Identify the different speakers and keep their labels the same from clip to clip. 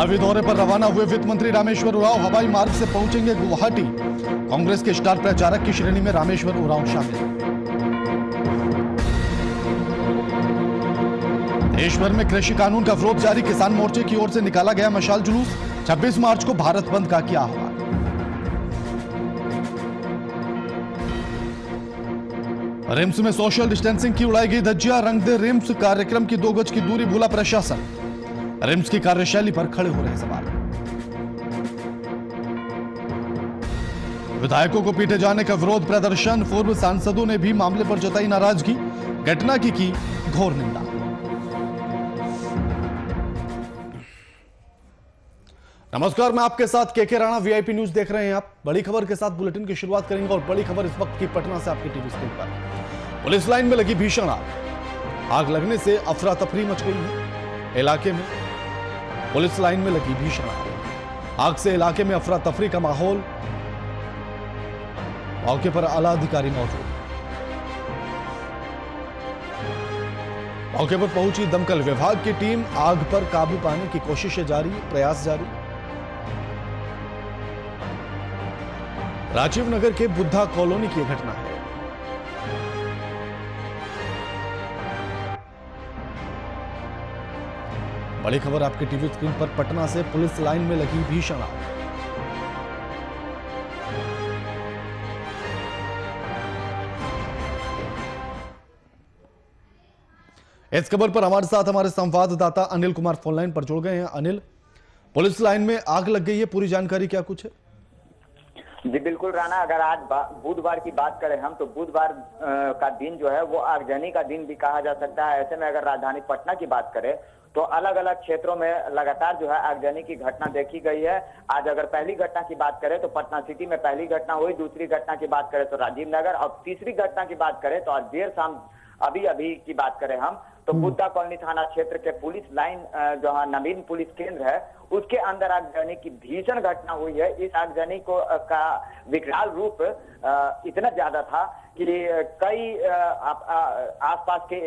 Speaker 1: चुनावी दौरे पर रवाना हुए वित्त मंत्री रामेश्वर उरांव हवाई मार्ग से पहुंचेंगे गुवाहाटी। कांग्रेस के स्टार प्रचारक की श्रेणी में रामेश्वर उरांव शामिल। देश भर में कृषि कानून का विरोध जारी। किसान मोर्चे की ओर से निकाला गया मशाल जुलूस। 26 मार्च को भारत बंद का किया आह्वान। रिम्स में सोशल डिस्टेंसिंग की उड़ाई गई धज्जियां। रंग दे रिम्स कार्यक्रम की 2 गज की दूरी भूला प्रशासन। रिम्स की कार्यशैली पर खड़े हो रहे सवाल। विधायकों को पीटे जाने का विरोध प्रदर्शन। पूर्व सांसदों ने भी मामले पर जताई नाराजगी। घटना की घोर निंदा। नमस्कार, मैं आपके साथ केके राणा। वीआईपी न्यूज देख रहे हैं आप। बड़ी खबर के साथ बुलेटिन की शुरुआत करेंगे और बड़ी खबर इस वक्त की पटना से आपकी टीवी स्क्रीन पर। पुलिस लाइन में लगी भीषण आग। आग लगने से अफरा तफरी मच गई है इलाके में। पुलिस लाइन में लगी भीषण आग से इलाके में अफरा तफरी का माहौल। मौके पर आला अधिकारी मौजूद। मौके पर पहुंची दमकल विभाग की टीम। आग पर काबू पाने की कोशिशें जारी, प्रयास जारी। राजीव नगर के बुद्धा कॉलोनी की घटना है। बड़ी खबर आपके टीवी स्क्रीन पर। पटना से पुलिस लाइन में लगी भीषण आग। इस खबर पर हमारे साथ हमारे संवाददाता अनिल कुमार फोन लाइन पर जुड़ गए हैं। अनिल, पुलिस लाइन में आग लग गई है, पूरी जानकारी क्या कुछ है?
Speaker 2: जी बिल्कुल राणा, अगर आज बुधवार की बात करें हम तो बुधवार का दिन जो है वो आगजनी का दिन भी कहा जा सकता है। ऐसे में अगर राजधानी पटना की बात करें तो अलग अलग क्षेत्रों में लगातार जो है आगजनी की घटना देखी गई है। आज अगर पहली घटना की बात करें तो पटना सिटी में पहली घटना हुई। दूसरी घटना की बात करें तो राजीव नगर, और तीसरी घटना की बात करें तो आज देर शाम अभी की बात करें हम तो बुद्धा कॉलोनी थाना क्षेत्र के पुलिस लाइन जहां नवीन पुलिस केंद्र है उसके अंदर आगजनी की भीषण घटना हुई है। इस आगजनी को का विकराल रूप इतना ज्यादा था कि कई आसपास के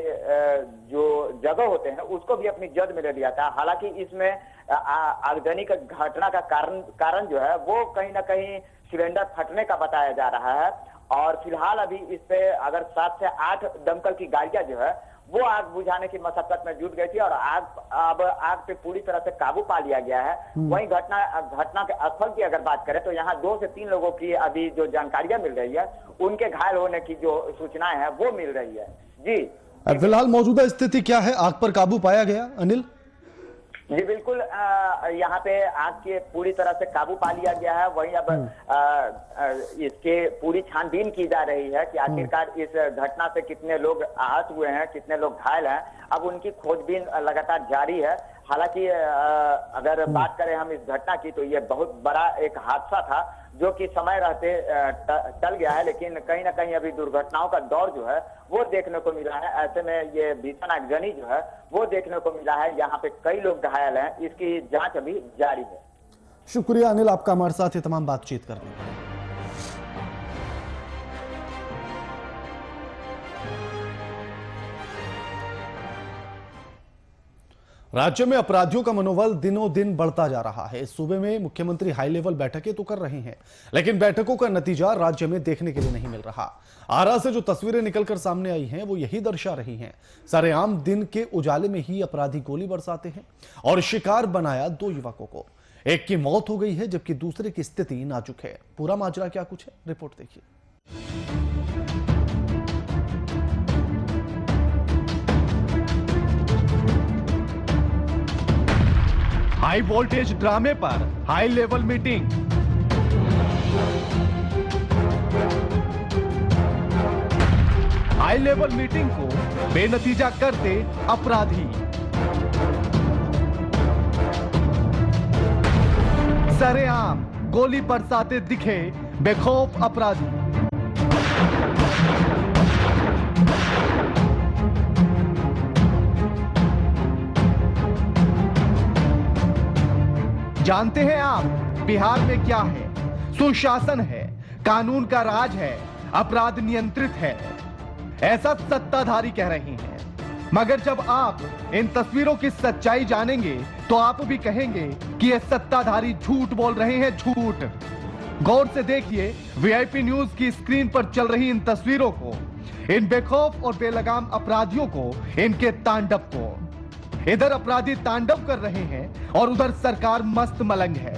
Speaker 2: जो जगह होते हैं उसको भी अपनी जद में ले लिया था। हालांकि इसमें आगजनी का घटना का कारण जो है वो कहीं ना कहीं सिलेंडर फटने का बताया जा रहा है। और फिलहाल अभी इस पे अगर 7 से 8 दमकल की गाड़ियां जो है वो आग बुझाने की मशक्कत में जुट गई थी और आग पे पूरी तरह से काबू पा लिया गया है। वहीं घटना के स्थल की अगर बात करें तो यहाँ 2 से 3 लोगों की अभी जो जानकारियां मिल रही है उनके घायल होने की जो सूचनाएं हैं वो मिल रही है। जी
Speaker 1: फिलहाल मौजूदा स्थिति क्या है? आग पर काबू पाया गया अनिल?
Speaker 2: जी बिल्कुल, यहाँ पे आग के पूरी तरह से काबू पा लिया गया है। वहीं अब इसके पूरी छानबीन की जा रही है कि आखिरकार इस घटना से कितने लोग आहत हुए हैं, कितने लोग घायल हैं। अब उनकी खोजबीन लगातार जारी है। हालांकि अगर बात करें हम इस घटना की तो ये बहुत बड़ा एक हादसा था जो कि समय रहते टल गया है, लेकिन कहीं ना कहीं अभी दुर्घटनाओं का दौर जो है वो देखने को मिला है। ऐसे में ये भीषण आगजनी जो है वो देखने को मिला है। यहाँ पे कई लोग घायल हैं, इसकी जांच अभी जारी है।
Speaker 1: शुक्रिया अनिल, आपका हमारे साथ ये तमाम बातचीत करने के लिए। राज्य में अपराधियों का मनोबल दिनों दिन बढ़ता जा रहा है। इस सूबे में मुख्यमंत्री हाई लेवल बैठकें तो कर रहे हैं, लेकिन बैठकों का नतीजा राज्य में देखने के लिए नहीं मिल रहा। आरा से जो तस्वीरें निकलकर सामने आई हैं वो यही दर्शा रही हैं। सरेआम दिन के उजाले में ही अपराधी गोली बरसाते हैं और शिकार बनाया 2 युवकों को। एक की मौत हो गई है जबकि दूसरे की स्थिति नाजुक है। पूरा माजरा क्या कुछ है, रिपोर्ट देखिए। हाई वोल्टेज ड्रामे पर high level meeting. High level meeting को बेनतीजा करते अपराधी। सरेआम गोली बरसाते दिखे बेखौफ अपराधी। जानते हैं आप बिहार में क्या है? सुशासन है, कानून का राज है, अपराध नियंत्रित है, ऐसा सत्ताधारी कह रहे हैं। मगर जब आप इन तस्वीरों की सच्चाई जानेंगे तो आप भी कहेंगे कि ये सत्ताधारी झूठ बोल रहे हैं, झूठ। गौर से देखिए वीआईपी न्यूज की स्क्रीन पर चल रही इन तस्वीरों को, इन बेखौफ और बेलगाम अपराधियों को, इनके तांडव को। इधर अपराधी तांडव कर रहे हैं और उधर सरकार मस्त मलंग है।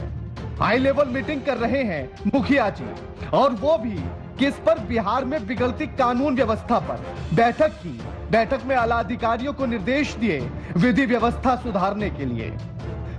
Speaker 1: हाई लेवल मीटिंग कर रहे हैं मुखिया जी, और वो भी किस पर? बिहार में बिगड़ती कानून व्यवस्था पर बैठक की। बैठक में आला अधिकारियों को निर्देश दिए विधि व्यवस्था सुधारने के लिए।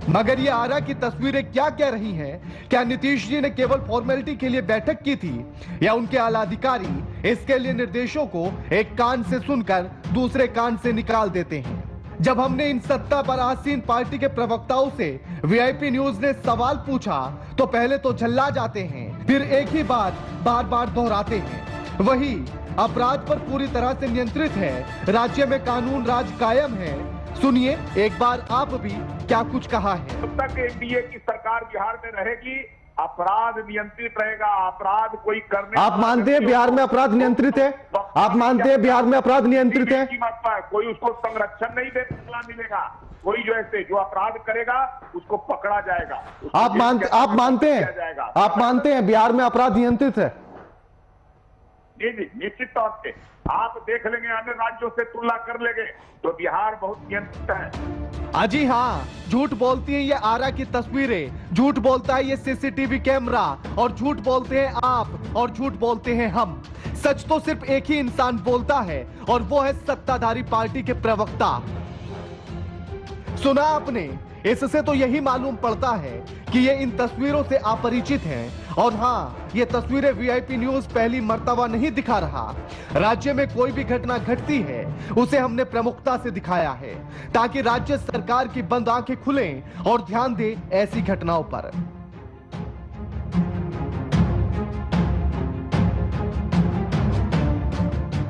Speaker 1: मगर ये आरा की तस्वीरें क्या कह रही हैं? क्या नीतीश जी ने केवल फॉर्मेलिटी के लिए बैठक की थी, या उनके आला अधिकारी इसके लिए निर्देशों को एक कान से सुनकर दूसरे कान से निकाल देते हैं? जब हमने इन सत्ता पर आसीन पार्टी के प्रवक्ताओं से वीआईपी न्यूज ने सवाल पूछा तो पहले तो झल्ला जाते हैं, फिर एक ही बात बार बार दोहराते हैं। वही अपराध पर पूरी तरह से नियंत्रित है, राज्य में कानून राज कायम है। सुनिए एक बार आप भी क्या कुछ कहा है।
Speaker 3: जब तक एनडीए की सरकार बिहार में रहेगी, अपराध नियंत्रित रहेगा। अपराध कोई करने,
Speaker 1: आप मानते हैं बिहार में अपराध नियंत्रित है? आप मानते हैं बिहार में अपराध नियंत्रित है?
Speaker 3: कोई उसको संरक्षण नहीं मिलेगा। कोई जो अपराध करेगा उसको पकड़ा जाएगा।
Speaker 1: आप मानते हैं बिहार में अपराध नियंत्रित है?
Speaker 3: जी जी, निश्चित तौर से आप देख लेंगे, अन्य राज्यों से तुलना कर लेंगे तो बिहार बहुत नियंत्रित है।
Speaker 1: अजी हाँ, झूठ बोलती है ये आरा की तस्वीरें, झूठ बोलता है ये सीसीटीवी कैमरा, और झूठ बोलते हैं आप, और झूठ बोलते हैं हम। सच तो सिर्फ एक ही इंसान बोलता है, और वो है सत्ताधारी पार्टी के प्रवक्ता। सुना आपने? इससे तो यही मालूम पड़ता है कि ये इन तस्वीरों से अपरिचित हैं। और हाँ, ये तस्वीरें वीआईपी न्यूज पहली मर्तबा नहीं दिखा रहा। राज्य में कोई भी घटना घटती है उसे हमने प्रमुखता से दिखाया है, ताकि राज्य सरकार की बंद आंखें खुलें और ध्यान दे ऐसी घटनाओं पर।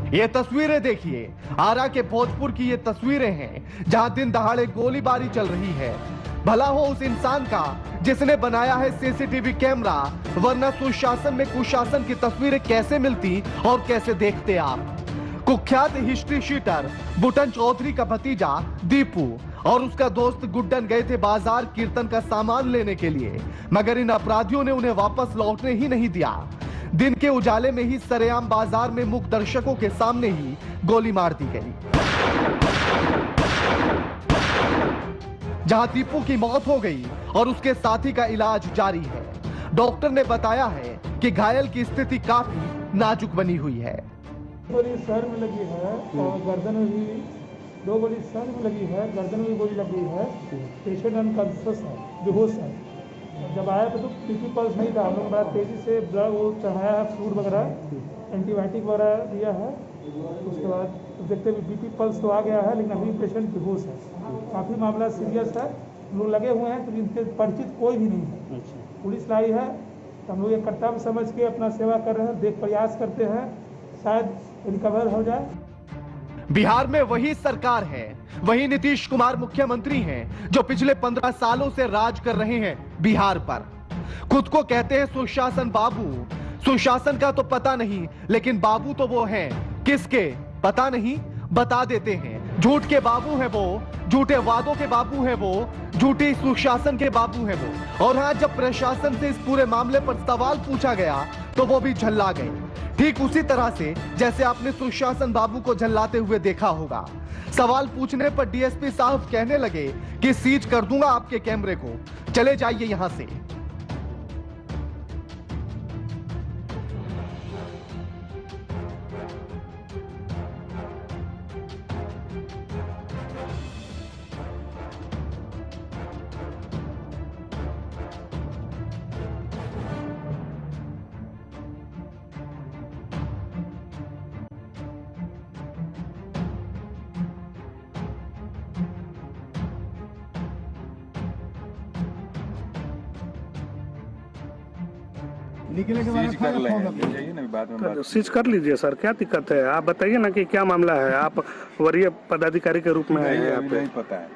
Speaker 1: ये तस्वीरें देखिए, आरा के भोजपुर की ये तस्वीरें हैं जहां दिन दहाड़े गोलीबारी चल रही है। भला हो उस इंसान का जिसने बनाया है सीसीटीवी कैमरा, वरना सुशासन में कुशासन की तस्वीरें कैसे मिलती और कैसे देखते आप? कुख्यात हिस्ट्री शीटर बुटन चौधरी का भतीजा दीपू और उसका दोस्त गुड्डन गए थे बाजार कीर्तन का सामान लेने के लिए, मगर इन अपराधियों ने उन्हें वापस लौटने ही नहीं दिया। दिन के उजाले में ही सरेआम बाजार में मुख्य दर्शकों के सामने ही गोली मार दी गई, जहां दीपू की मौत हो गई और उसके साथी का इलाज जारी है। डॉक्टर ने बताया है कि घायल की स्थिति काफी नाजुक बनी हुई है।
Speaker 4: गोली सर में लगी है और गर्दन में भी 2 गोली सर में लगी है, गर्दन में भी गोली लगी है। पेशेंट अनकॉन्शियस है, बेहोश है। जब आया तो पीपी पल्स नहीं था, हम लोग बड़ा तेजी से ब्लड वो चढ़ाया है, फ्लूइड वगैरह, एंटीबायोटिक वगैरह दिया है। उसके बाद देखते हुए बीपी पल्स तो आ गया है, लेकिन अभी पेशेंट बेहोश है। काफ़ी मामला सीरियस है। हम लोग लगे हुए हैं तो इनके परिचित कोई भी नहीं है। पुलिस लाई है तो हम लोग ये कर्तव्य समझ के अपना सेवा कर रहे हैं, देख प्रयास करते हैं शायद रिकवर हो जाए।
Speaker 1: बिहार में वही सरकार है, वही नीतीश कुमार मुख्यमंत्री हैं जो पिछले 15 सालों से राज कर रहे हैं बिहार पर। खुद को कहते हैं सुशासन बाबू। सुशासन का तो पता नहीं, लेकिन बाबू तो वो हैं। किसके पता नहीं, बता देते हैं। झूठ के बाबू हैं वो, झूठे वादों के बाबू हैं वो, झूठी सुशासन के बाबू हैं वो। और हाँ, जब प्रशासन से इस पूरे मामले पर सवाल पूछा गया तो वो भी झल्ला गए, ठीक उसी तरह से जैसे आपने सुशासन बाबू को झल्लाते हुए देखा होगा। सवाल पूछने पर डीएसपी साहब कहने लगे कि सीज कर दूंगा आपके कैमरे को, चले जाइए यहां से।
Speaker 5: सीज कर लीजिए सर, क्या दिक्कत है? आप बताइए ना कि क्या मामला है। आप वरीय पदाधिकारी के रूप में आए हैं, आपको
Speaker 6: नहीं पता है।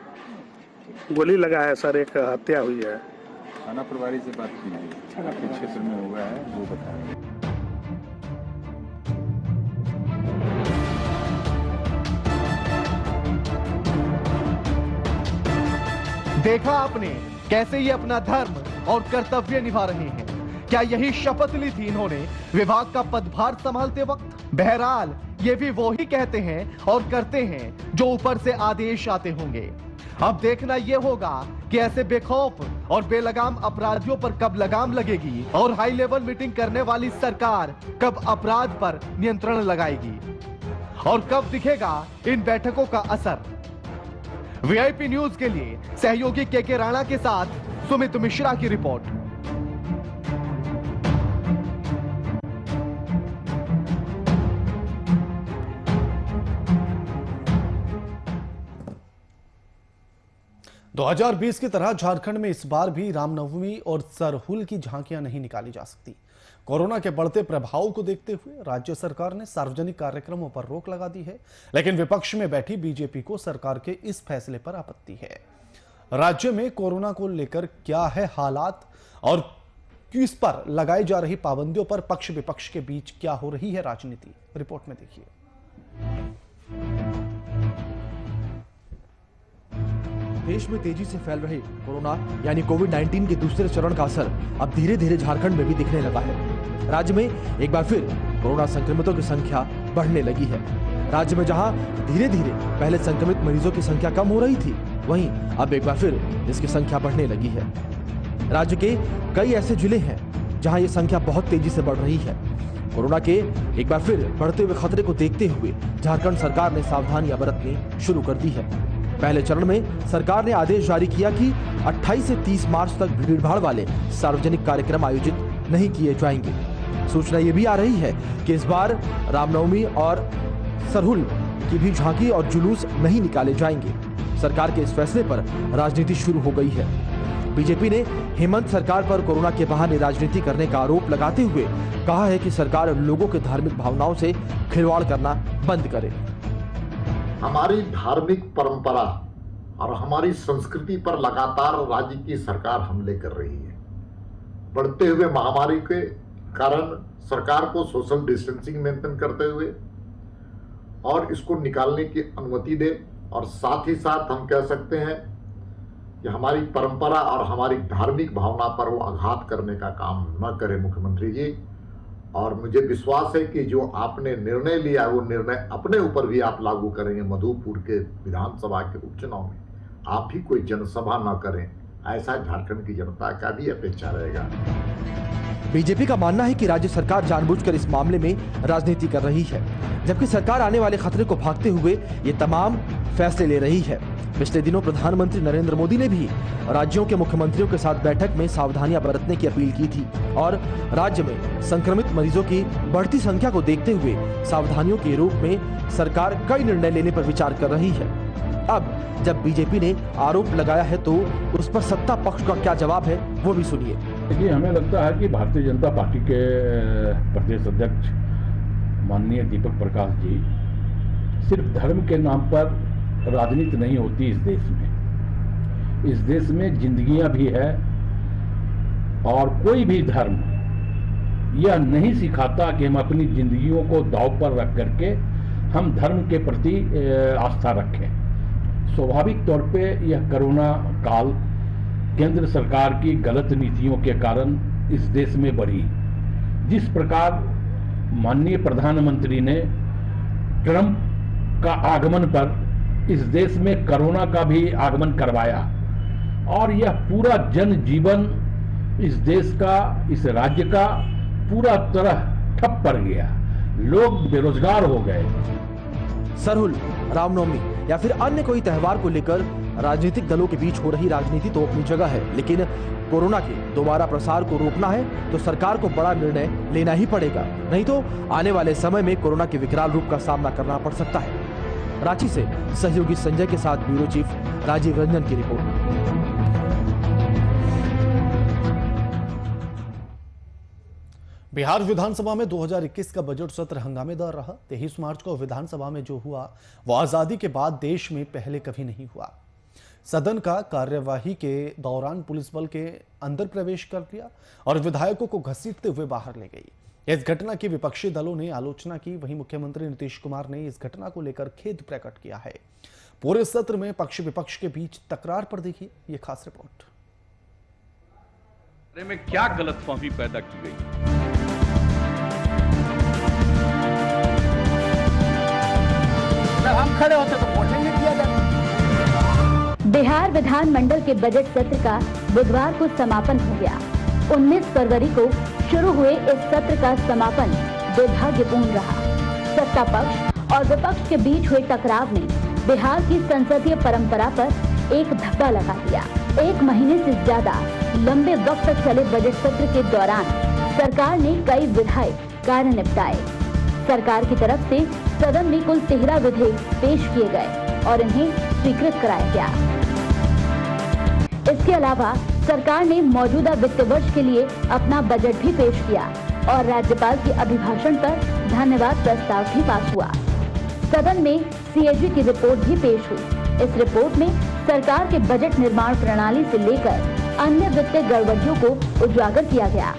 Speaker 5: गोली लगा है सर, एक हत्या हुई है।
Speaker 6: थाना प्रभारी से बात की है, आपके क्षेत्र में हुआ है, वो बताएंगे।
Speaker 7: देखा आपने कैसे ये अपना धर्म और कर्तव्य निभा रहे हैं। क्या यही शपथ ली थी इन्होंने विभाग का पदभार संभालते वक्त? बहरहाल ये भी वो ही कहते हैं और करते हैं जो ऊपर से आदेश आते होंगे। अब देखना यह होगा कि ऐसे बेखौफ और बेलगाम अपराधियों पर कब लगाम लगेगी और हाई लेवल मीटिंग करने वाली सरकार कब अपराध पर नियंत्रण लगाएगी और कब दिखेगा इन बैठकों का असर। वीआईपी न्यूज के लिए सहयोगी के राणा के साथ सुमित मिश्रा की रिपोर्ट।
Speaker 1: दो 2020 की तरह झारखंड में इस बार भी रामनवमी और सरहुल की झांकियां नहीं निकाली जा सकती। कोरोना के बढ़ते प्रभाव को देखते हुए राज्य सरकार ने सार्वजनिक कार्यक्रमों पर रोक लगा दी है, लेकिन विपक्ष में बैठी बीजेपी को सरकार के इस फैसले पर आपत्ति है। राज्य में कोरोना को लेकर क्या है हालात और किस पर लगाई जा रही पाबंदियों पर पक्ष विपक्ष के बीच क्या हो रही है राजनीति, रिपोर्ट में देखिए।
Speaker 8: देश में तेजी से फैल रहे कोरोना यानी कोविड-19 के दूसरे चरण का असर अब धीरे धीरे झारखंड में भी दिखने लगा है। राज्य में एक बार फिर कोरोना संक्रमितों की संख्या बढ़ने लगी है। राज्य में जहां धीरे धीरे पहले संक्रमित मरीजों की संख्या कम हो रही थी, वहीं अब एक बार फिर इसकी संख्या बढ़ने लगी है। राज्य के कई ऐसे जिले हैं जहां ये संख्या बहुत तेजी से बढ़ रही है। कोरोना के एक बार फिर बढ़ते हुए खतरे को देखते हुए झारखंड सरकार ने सावधानियां बरतनी शुरू कर दी है। पहले चरण में सरकार ने आदेश जारी किया कि 28 से 30 मार्च तक भीड़भाड़ वाले सार्वजनिक कार्यक्रम आयोजित नहीं किए जाएंगे। सूचना ये भी आ रही है कि इस बार रामनवमी और सरहुल की भी झांकी और जुलूस नहीं निकाले जाएंगे। सरकार के इस फैसले पर राजनीति शुरू हो गई है। बीजेपी ने हेमंत सरकार पर कोरोना के बहाने राजनीति करने का आरोप लगाते हुए कहा है कि सरकार लोगों के धार्मिक भावनाओं से खिलवाड़ करना बंद करे।
Speaker 9: हमारी धार्मिक परंपरा और हमारी संस्कृति पर लगातार राज्य की सरकार हमले कर रही है। बढ़ते हुए महामारी के कारण सरकार को सोशल डिस्टेंसिंग मेंटेन करते हुए और इसको निकालने की अनुमति दे, और साथ ही साथ हम कह सकते हैं कि हमारी परंपरा और हमारी धार्मिक भावना पर वो आघात करने का काम न करे मुख्यमंत्री जी। और मुझे विश्वास है कि जो आपने निर्णय लिया वो निर्णय अपने ऊपर भी आप लागू करेंगे। मधुपुर के विधानसभा के उपचुनाव में आप भी कोई जनसभा न करें, ऐसा झारखंड की जनता का भी अपेक्षा रहेगा।
Speaker 8: बीजेपी का मानना है कि राज्य सरकार जानबूझकर इस मामले में राजनीति कर रही है, जबकि सरकार आने वाले खतरे को भांपते हुए ये तमाम फैसले ले रही है। पिछले दिनों प्रधानमंत्री नरेंद्र मोदी ने भी राज्यों के मुख्यमंत्रियों के साथ बैठक में सावधानियां बरतने की अपील की थी और राज्य में संक्रमित मरीजों की बढ़ती संख्या को देखते हुए सावधानियों के रूप में सरकार कई निर्णय लेने पर विचार कर रही है। अब जब बीजेपी ने आरोप लगाया है तो उस पर सत्ता पक्ष का क्या जवाब है वो भी सुनिए।
Speaker 10: देखिए, हमें लगता है कि भारतीय जनता पार्टी के प्रदेश अध्यक्ष माननीय दीपक प्रकाश जी सिर्फ धर्म के नाम पर राजनीति नहीं होती इस देश में। इस देश में जिंदगियां भी है और कोई भी धर्म यह नहीं सिखाता कि हम अपनी जिंदगियों को दांव पर रख करके हम धर्म के प्रति आस्था रखें। स्वाभाविक तौर पे यह कोरोना काल केंद्र सरकार की गलत नीतियों के कारण इस देश में बढ़ी। जिस प्रकार माननीय प्रधानमंत्री ने ट्रंप का आगमन पर इस देश में कोरोना का भी आगमन करवाया और यह पूरा जनजीवन इस देश का, इस राज्य का पूरा तरह ठप पड़ गया। लोग बेरोजगार हो गए।
Speaker 8: सरहुल, रामनवमी या फिर अन्य कोई त्योहार को लेकर राजनीतिक दलों के बीच हो रही राजनीति तो अपनी जगह है, लेकिन कोरोना के दोबारा प्रसार को रोकना है तो सरकार को बड़ा निर्णय लेना ही पड़ेगा, नहीं तो आने वाले समय में कोरोना के विकराल रूप का सामना करना पड़ सकता है। रांची से सहयोगी संजय के साथ ब्यूरो चीफ राजीव रंजन की रिपोर्ट।
Speaker 1: बिहार विधानसभा में 2021 का बजट सत्र हंगामेदार रहा। 23 मार्च को विधानसभा में जो हुआ वो आजादी के बाद देश में पहले कभी नहीं हुआ। सदन का कार्यवाही के दौरान पुलिस बल के अंदर प्रवेश कर दिया और विधायकों को घसीटते हुए बाहर ले गई। इस घटना की विपक्षी दलों ने आलोचना की। वहीं मुख्यमंत्री नीतीश कुमार ने इस घटना को लेकर खेद प्रकट किया है। पूरे सत्र में पक्ष विपक्ष के बीच तकरार पर देखिए ये खास रिपोर्ट।
Speaker 10: में क्या गलतफहमी पैदा की गई?
Speaker 11: जब हम खड़े होते तो वोट नहीं दिया जाता। बिहार विधानमंडल के बजट सत्र का बुधवार को समापन हो गया। 19 फरवरी को शुरू हुए इस सत्र का समापन दुर्भाग्यपूर्ण रहा। सत्ता पक्ष और विपक्ष के बीच हुए टकराव ने बिहार की संसदीय परंपरा पर एक धब्बा लगा दिया। 1 महीने से ज्यादा लंबे वक्त तक चले बजट सत्र के दौरान सरकार ने कई विधायी कार्य निपटाए। सरकार की तरफ से सदन में कुल 13 विधेयक पेश किए गए और इन्हें स्वीकृत कराया गया। इसके अलावा सरकार ने मौजूदा वित्त वर्ष के लिए अपना बजट भी पेश किया और राज्यपाल के अभिभाषण पर धन्यवाद प्रस्ताव भी पास हुआ। सदन में सीएजी की रिपोर्ट भी पेश हुई। इस रिपोर्ट में सरकार के बजट निर्माण प्रणाली से लेकर अन्य वित्तीय गड़बड़ियों को उजागर किया गया।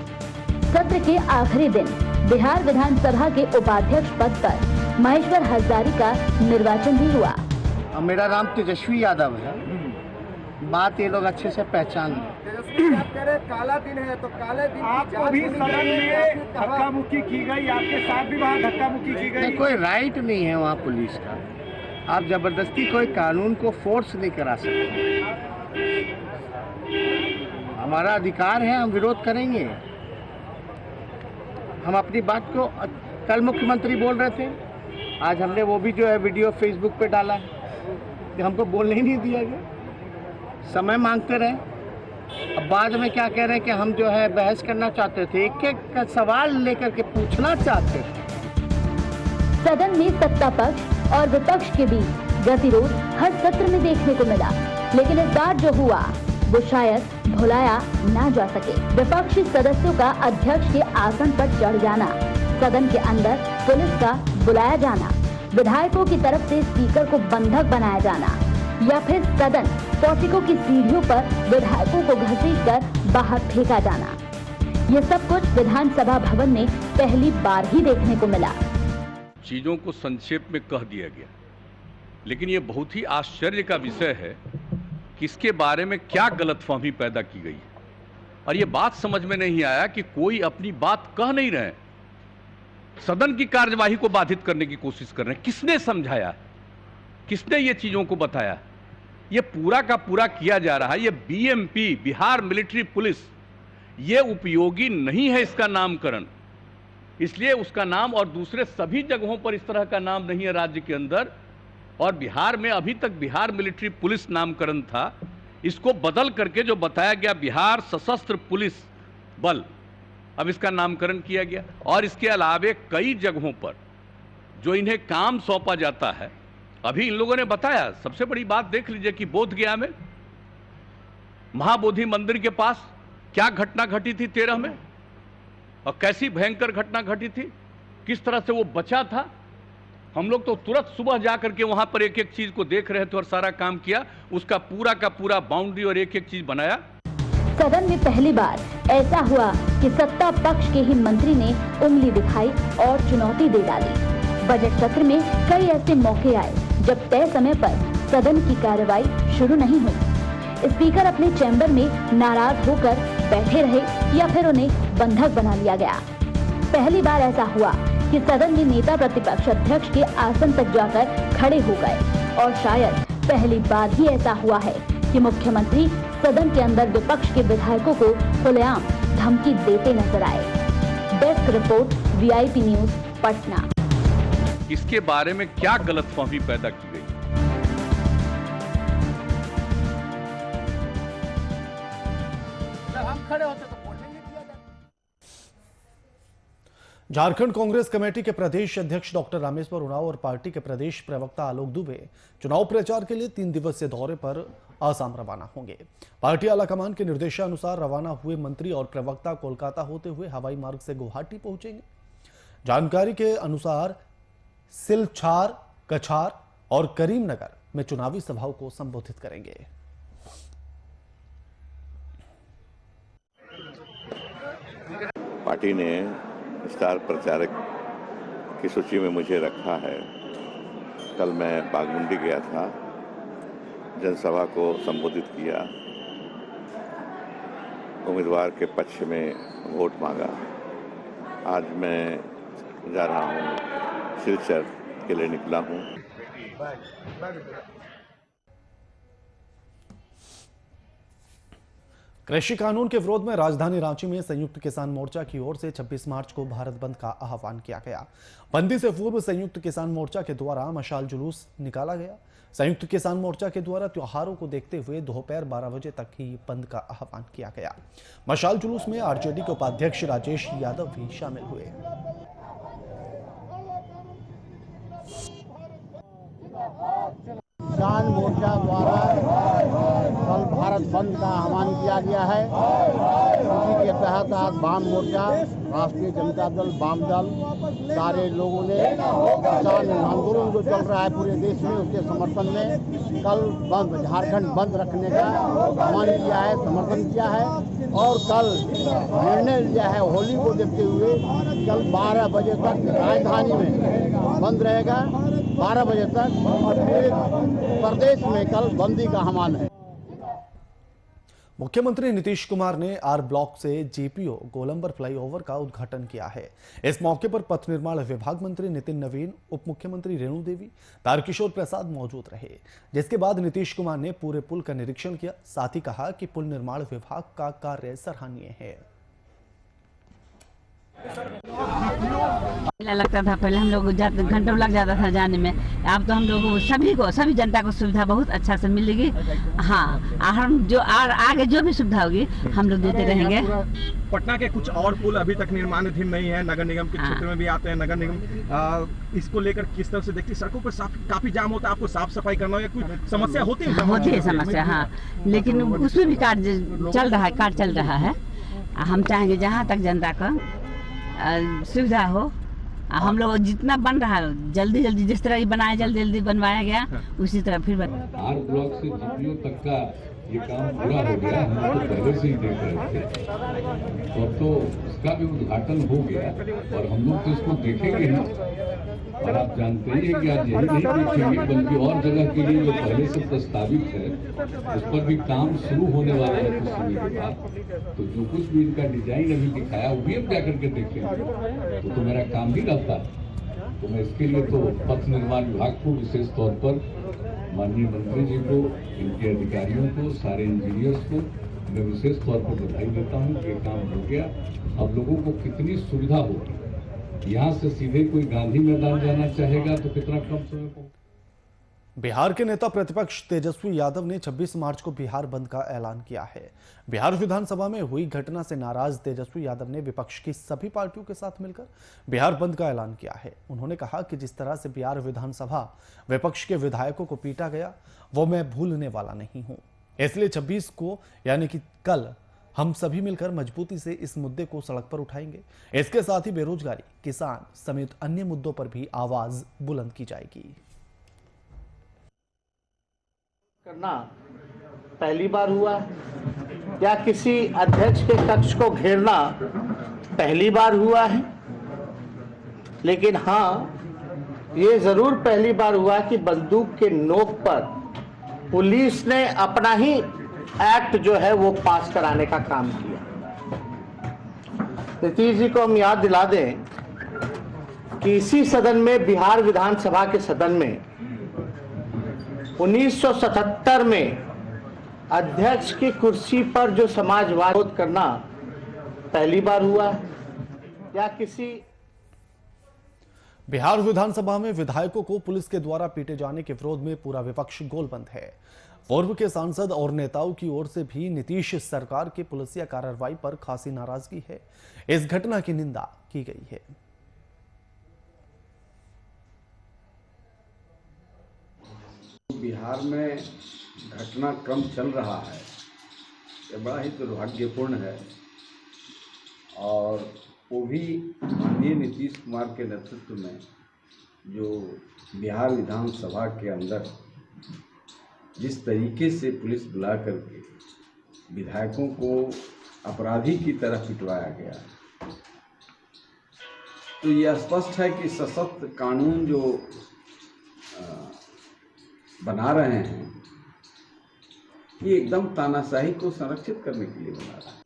Speaker 11: सत्र के आखिरी दिन बिहार विधानसभा के उपाध्यक्ष पद पर महेश्वर हजारी का निर्वाचन भी हुआ।
Speaker 12: मेरा नाम तेजस्वी यादव है। बात ये लोग अच्छे से पहचान
Speaker 11: काला दिन है तो काले दिन
Speaker 12: आपको भी सदन में धक्का मुक्की की गई, आपके साथ भी वहाँ धक्का मुक्की की गई। कोई राइट नहीं है वहाँ पुलिस का। आप जबरदस्ती कोई कानून को फोर्स नहीं करा सकते। हमारा अधिकार है, हम विरोध करेंगे। हम अपनी बात को, कल मुख्यमंत्री बोल रहे थे, आज हमने वो भी जो है वीडियो फेसबुक पे डाला है कि हमको बोलने ही नहीं दिया गया। समय मांगते रहे, अब बाद में क्या कह रहे हैं कि हम जो है बहस करना चाहते थे, एक एक का सवाल लेकर के पूछना चाहते थे।
Speaker 11: सदन में सत्ता पक्ष और विपक्ष के बीच गतिरोध हर सत्र में देखने को मिला, लेकिन इस बार जो हुआ वो शायद भुलाया ना जा सके। विपक्षी सदस्यों का अध्यक्ष के आसन पर चढ़ जाना, सदन के अंदर पुलिस का बुलाया जाना, विधायकों की तरफ से स्पीकर को बंधक बनाया जाना या फिर सदन पोर्टिको की सीढ़ियों पर विधायकों को घसीटकर बाहर फेंका जाना, ये सब कुछ विधानसभा भवन में पहली बार ही देखने को मिला।
Speaker 10: चीजों को संक्षेप में कह दिया गया, लेकिन ये बहुत ही आश्चर्य का विषय है कि इसके बारे में क्या गलतफहमी पैदा की गई है और ये बात समझ में नहीं आया कि कोई अपनी बात कह नहीं रहे, सदन की कार्यवाही को बाधित करने की कोशिश कर रहे हैं। किसने समझाया, किसने ये चीजों को बताया? ये पूरा का पूरा किया जा रहा है। ये बीएमपी, बिहार मिलिट्री पुलिस, ये उपयोगी नहीं है इसका नामकरण, इसलिए उसका नाम और दूसरे सभी जगहों पर इस तरह का नाम नहीं है राज्य के अंदर। और बिहार में अभी तक बिहार मिलिट्री पुलिस नामकरण था, इसको बदल करके जो बताया गया बिहार सशस्त्र पुलिस बल, अब इसका नामकरण किया गया। और इसके अलावे कई जगहों पर जो इन्हें काम सौंपा जाता है, अभी इन लोगों ने बताया। सबसे बड़ी बात देख लीजिए कि बोधगया में महाबोधि मंदिर के पास क्या घटना घटी थी 13 में और कैसी भयंकर घटना घटी थी, किस तरह से वो बचा था। हम लोग तो तुरंत सुबह जाकर के वहां पर एक एक चीज को देख रहे थे और सारा काम किया, उसका पूरा का पूरा बाउंड्री और एक एक चीज बनाया।
Speaker 11: सदन में पहली बार ऐसा हुआ कि सत्ता पक्ष के ही मंत्री ने उंगली दिखाई और चुनौती दे डाली। बजट सत्र में कई ऐसे मौके आए जब तय समय पर सदन की कार्रवाई शुरू नहीं हुई। स्पीकर अपने चैम्बर में नाराज होकर बैठे रहे या फिर उन्हें बंधक बना लिया गया। पहली बार ऐसा हुआ कि सदन में नेता प्रतिपक्ष अध्यक्ष के आसन तक जाकर खड़े हो गए और शायद पहली बार ही ऐसा हुआ है कि मुख्यमंत्री सदन के अंदर विपक्ष के विधायकों को खुलेआम धमकी देते नजर आए। Desk report, VIP news, Patna.
Speaker 10: इसके बारे में क्या गलतफहमी पैदा की गई?
Speaker 11: जब हम खड़े होते तो वोट नहीं दिया जाता।
Speaker 1: झारखंड कांग्रेस कमेटी के प्रदेश अध्यक्ष डॉक्टर रामेश्वर उरांव और पार्टी के प्रदेश प्रवक्ता आलोक दुबे चुनाव प्रचार के लिए 3 दिवसीय दौरे पर आसाम रवाना होंगे। पार्टी आलाकमान के निर्देशानुसार रवाना हुए मंत्री और प्रवक्ता कोलकाता होते हुए हवाई मार्ग से गुवाहाटी पहुंचेंगे। जानकारी के अनुसार सिलचार, कछार और करीमनगर में चुनावी सभाओं को संबोधित करेंगे।
Speaker 13: पार्टी ने स्टार प्रचारक की सूची में मुझे रखा है। कल मैं बागमुंडी गया था, जनसभा को संबोधित किया, उम्मीदवार के पक्ष में वोट मांगा। आज मैं जा रहा हूँ, सिलचर के लिए निकला हूँ।
Speaker 1: कृषि कानून के विरोध में राजधानी रांची में संयुक्त किसान मोर्चा की ओर से 26 मार्च को भारत बंद का आह्वान किया गया। बंदी से पूर्व संयुक्त किसान मोर्चा के द्वारा मशाल जुलूस निकाला गया। संयुक्त किसान मोर्चा के द्वारा त्योहारों को देखते हुए दोपहर 12 बजे तक ही बंद का आह्वान किया गया। मशाल जुलूस में आरजेडी के उपाध्यक्ष राजेश यादव भी शामिल हुए।
Speaker 12: किसान मोर्चा द्वारा कल भारत बंद का आह्वान किया गया है। उसी के तहत आज वाम मोर्चा, राष्ट्रीय जनता दल, वाम दल, सारे लोगों ने किसान आंदोलन जो चल रहा है पूरे देश में, उसके समर्थन में कल बंद, झारखंड बंद रखने का आह्वान किया है, समर्थन किया है। और कल निर्णय लिया है, होली को देखते हुए कल 12 बजे तक राजधानी में बंद रहेगा, 12 बजे तक, और पूरे प्रदेश में कल बंदी का आह्वान है।
Speaker 1: मुख्यमंत्री नीतीश कुमार ने आर ब्लॉक से जीपीओ गोलंबर फ्लाईओवर का उद्घाटन किया है। इस मौके पर पथ निर्माण विभाग मंत्री नितिन नवीन, उप मुख्यमंत्री रेणु देवी, तारकिशोर प्रसाद मौजूद रहे, जिसके बाद नीतीश कुमार ने पूरे पुल का निरीक्षण किया। साथ ही कहा कि पुल निर्माण विभाग का कार्य सराहनीय है।
Speaker 14: लगता था पहले हम लोग घंटों लग जाता था जाने में, अब तो हम लोग सभी जनता को सुविधा बहुत अच्छा से मिलेगी। हाँ, हम जो आगे जो भी सुविधा होगी हम लोग देते रहेंगे।
Speaker 15: पटना के कुछ और पुल अभी तक निर्माणाधीन नहीं है, नगर निगम के क्षेत्र में भी आते हैं। नगर निगम इसको लेकर किस तरह से देखती है? सड़कों पर काफी जाम होता है, आपको साफ सफाई करना हो या कोई समस्या होती है?
Speaker 14: होती है समस्या, हाँ, लेकिन उसमें भी कार्य चल रहा है। हम चाहेंगे जहाँ तक जनता का सुविधा हो, हम लोग जितना बन रहा है जल्दी जिस तरह बनाया जल्दी बनवाया गया, उसी तरह फिर
Speaker 16: आर ब्लॉक से जीपीओ तक का ये काम पूरा हो गया। हम तो पहले से ही देख रहे थे, तो इसका भी उद्घाटन हो गया और हम लोग तो इसको देखेंगे ही। और आप जानते ही हैं कि आज यही नहीं देखेंगे, बल्कि और जगह के लिए जो पहले से प्रस्तावित है उस पर भी काम शुरू होने वाला है कुछ समय के बाद। तो जो कुछ भी इनका डिजाइन अभी दिखाया वो भी अब जाकर के देखेंगे, तो मेरा काम ही रहता है। तो मैं इसके लिए तो पथ निर्माण विभाग को विशेष तौर पर माननीय मंत्री जी को, इनके अधिकारियों को, सारे इंजीनियर्स को मैं विशेष तौर पर बधाई देता हूँ कि काम हो गया। अब लोगों को कितनी सुविधा होगी, यहाँ से सीधे कोई गांधी मैदान जाना चाहेगा तो कितना कम समय पहुंच।
Speaker 1: बिहार के नेता प्रतिपक्ष तेजस्वी यादव ने 26 मार्च को बिहार बंद का ऐलान किया है। बिहार विधानसभा में हुई घटना से नाराज तेजस्वी यादव ने विपक्ष की सभी पार्टियों के साथ मिलकर बिहार बंद का ऐलान किया है। उन्होंने कहा कि जिस तरह से बिहार विधानसभा विपक्ष के विधायकों को पीटा गया वो मैं भूलने वाला नहीं हूं। इसलिए 26 को यानी कि कल हम सभी मिलकर मजबूती से इस मुद्दे को सड़क पर उठाएंगे। इसके साथ ही बेरोजगारी, किसान समेत अन्य मुद्दों पर भी आवाज बुलंद की जाएगी।
Speaker 12: करना पहली बार हुआ या किसी अध्यक्ष के कक्ष को घेरना पहली बार हुआ है, लेकिन हाँ, ये जरूर पहली बार हुआ कि बंदूक के नोक पर पुलिस ने अपना ही एक्ट जो है वो पास कराने का काम किया। नीतीश जी को हम याद दिला दें कि इसी सदन में, बिहार विधानसभा के सदन में 1977 में अध्यक्ष की कुर्सी पर जो समाजवाद विरोध करना पहली बार हुआ या किसी
Speaker 1: बिहार विधानसभा में विधायकों को पुलिस के द्वारा पीटे जाने के विरोध में पूरा विपक्ष गोलबंद है। पूर्व के सांसद और नेताओं की ओर से भी नीतीश सरकार की पुलिसिया कार्रवाई पर खासी नाराजगी है। इस घटना की निंदा की गई है।
Speaker 6: बिहार में घटनाक्रम चल रहा है, ये बड़ा ही दुर्भाग्यपूर्ण है और वो भी माननीय नीतीश कुमार के नेतृत्व में, जो बिहार विधानसभा के अंदर जिस तरीके से पुलिस बुला करके विधायकों को अपराधी की तरह पिटवाया गया, तो यह स्पष्ट है कि सशक्त कानून जो बना रहे हैं ये एकदम तानाशाही को संरक्षित करने के लिए बना रहा है।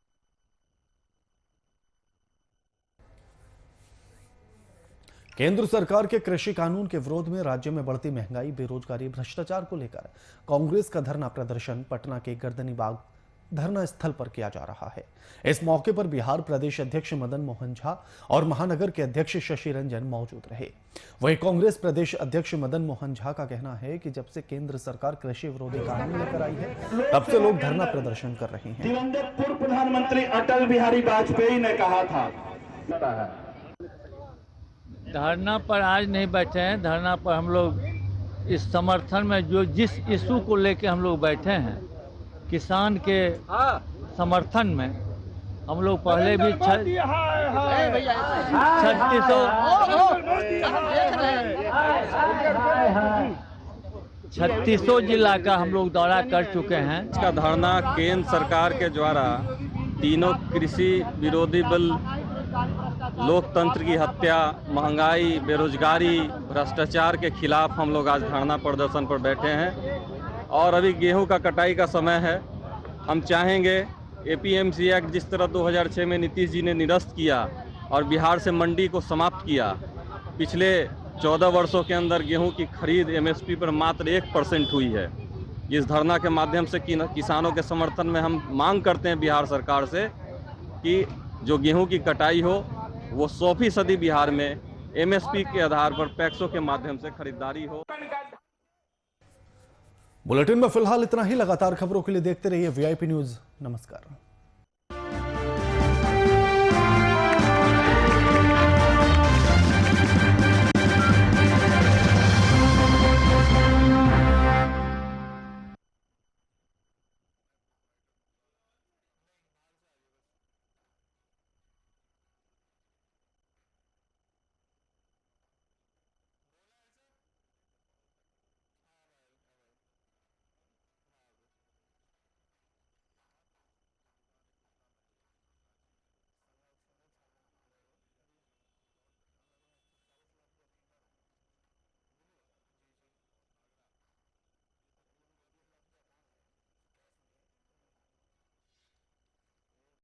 Speaker 1: केंद्र सरकार के कृषि कानून के विरोध में राज्य में बढ़ती महंगाई, बेरोजगारी, भ्रष्टाचार को लेकर कांग्रेस का धरना प्रदर्शन पटना के गर्दनीबाग धरना स्थल पर किया जा रहा है। इस मौके पर बिहार प्रदेश अध्यक्ष मदन मोहन झा और महानगर के अध्यक्ष शशि रंजन मौजूद रहे। वहीं कांग्रेस प्रदेश अध्यक्ष मदन मोहन झा का कहना है कि जब से केंद्र सरकार कृषि विरोधी कानून लेकर आई है, तब से लोग धरना प्रदर्शन कर रहे हैं।
Speaker 17: दिवंगत पूर्व प्रधानमंत्री अटल बिहारी वाजपेयी ने कहा था,
Speaker 18: धरना पर आज नहीं बैठे हैं। धरना पर हम लोग इस समर्थन में जो जिस इशू को लेकर हम लोग बैठे हैं, किसान के समर्थन में हम लोग पहले भी 3600 जिला का हम लोग दौरा कर चुके हैं।
Speaker 19: इसका धरना केंद्र सरकार के द्वारा तीनों कृषि विरोधी बिल, लोकतंत्र की हत्या, महंगाई, बेरोजगारी, भ्रष्टाचार के खिलाफ हम लोग आज धरना प्रदर्शन पर बैठे हैं। और अभी गेहूं का कटाई का समय है। हम चाहेंगे एपीएमसी एक्ट जिस तरह 2006 में नीतीश जी ने निरस्त किया और बिहार से मंडी को समाप्त किया, पिछले 14 वर्षों के अंदर गेहूं की खरीद एमएसपी पर मात्र 1% हुई है। इस धरना के माध्यम से किसानों के समर्थन में हम मांग करते हैं बिहार सरकार से कि जो गेहूं की कटाई हो वो 100% बिहार में एमएसपी के आधार पर पैक्सों के माध्यम से खरीदारी हो।
Speaker 1: बुलेटिन में फिलहाल इतना ही। लगातार खबरों के लिए देखते रहिए वीआईपी न्यूज। नमस्कार।